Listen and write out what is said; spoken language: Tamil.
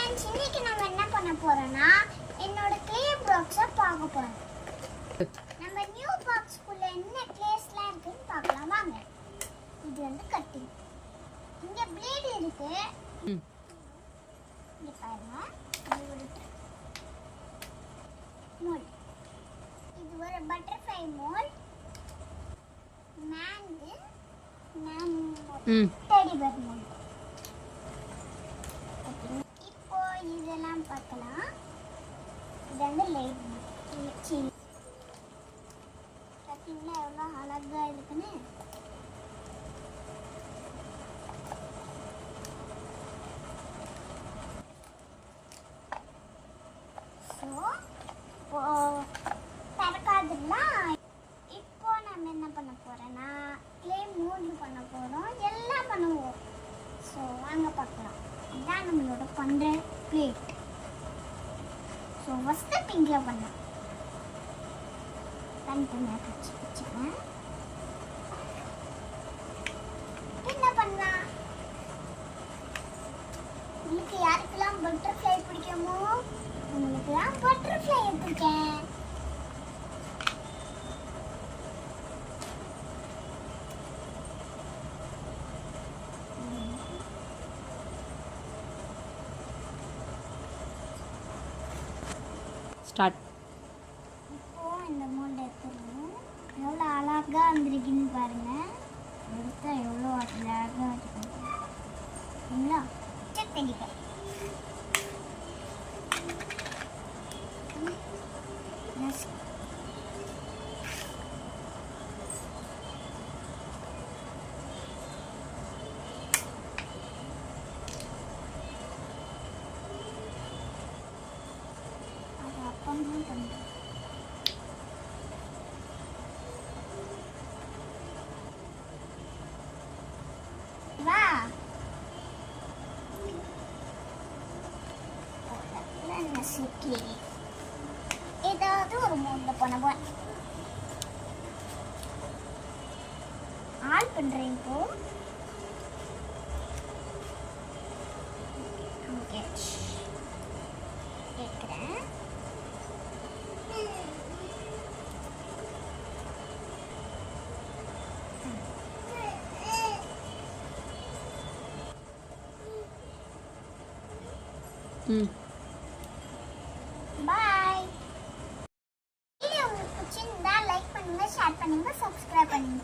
ஃப்ரெண்ட்ஸ், இன்னைக்கு நம்ம என்ன பண்ண போறோம்னா என்னோட க்ளே பாக்ஸை பார்க்க போறோம். நம்ம நியூ பாக்ஸ்க்குள்ள என்ன க்ளேஸ்லாம் இருக்குன்னு பார்க்கலாம் வாங்க. இது வந்து கட்டிங். இங்க பிளேட் இருக்கு. இங்க பாருங்க. இது ஒரு மோல்ட். இது ஒரு butterfly mould. Man teddy bear mould. இப்போ இதெல்லாம் பார்க்கலாம். இது வந்து லைட் சீஸ். பார்த்தீங்களா எவ்வளோ அழகா இருக்குன்னு. ஸோ இப்போ திறக்காதுலாம். இப்போ நம்ம என்ன பண்ண போறோம்னா க்ளே மோல்டு பண்ண போறோம். எல்லாம் பண்ணுவோம். ஸோ வாங்க பார்க்கலாம். இதான் நம்மளோட பண்ற பிளேட். ஸோ ஃபஸ்ட்டு பிங்கில் பண்ணலாம். தனித்தனியாக வச்சுக்கேன். என்ன பண்ணலாம்? உங்களுக்கு யாருக்கெல்லாம் பட்டர்ஃப்ளை பிடிக்குமோ உங்களுக்குலாம் பட்டர்ஃப்ளை எடுத்துருக்கேன். ஸ்டார்ட். இப்போ இந்த மோல்டு எடுத்துருவோம். எவ்வளோ அழகாக வந்துருக்குன்னு பாருங்க. எடுத்தா எவ்வளோ அழகாக இருக்குங்களா? தெளிக்க வா நசுக்கி ஏதாவது ஒரு மூணு பண்ணுவேன். ஆல் பண்றேன். இப்போ கேட்குறேன். பாய். வீடியோ உங்களுக்கு பிடிச்சிருந்தா லைக் பண்ணுங்க, ஷேர் பண்ணுங்க, சப்ஸ்கிரைப் பண்ணுங்க.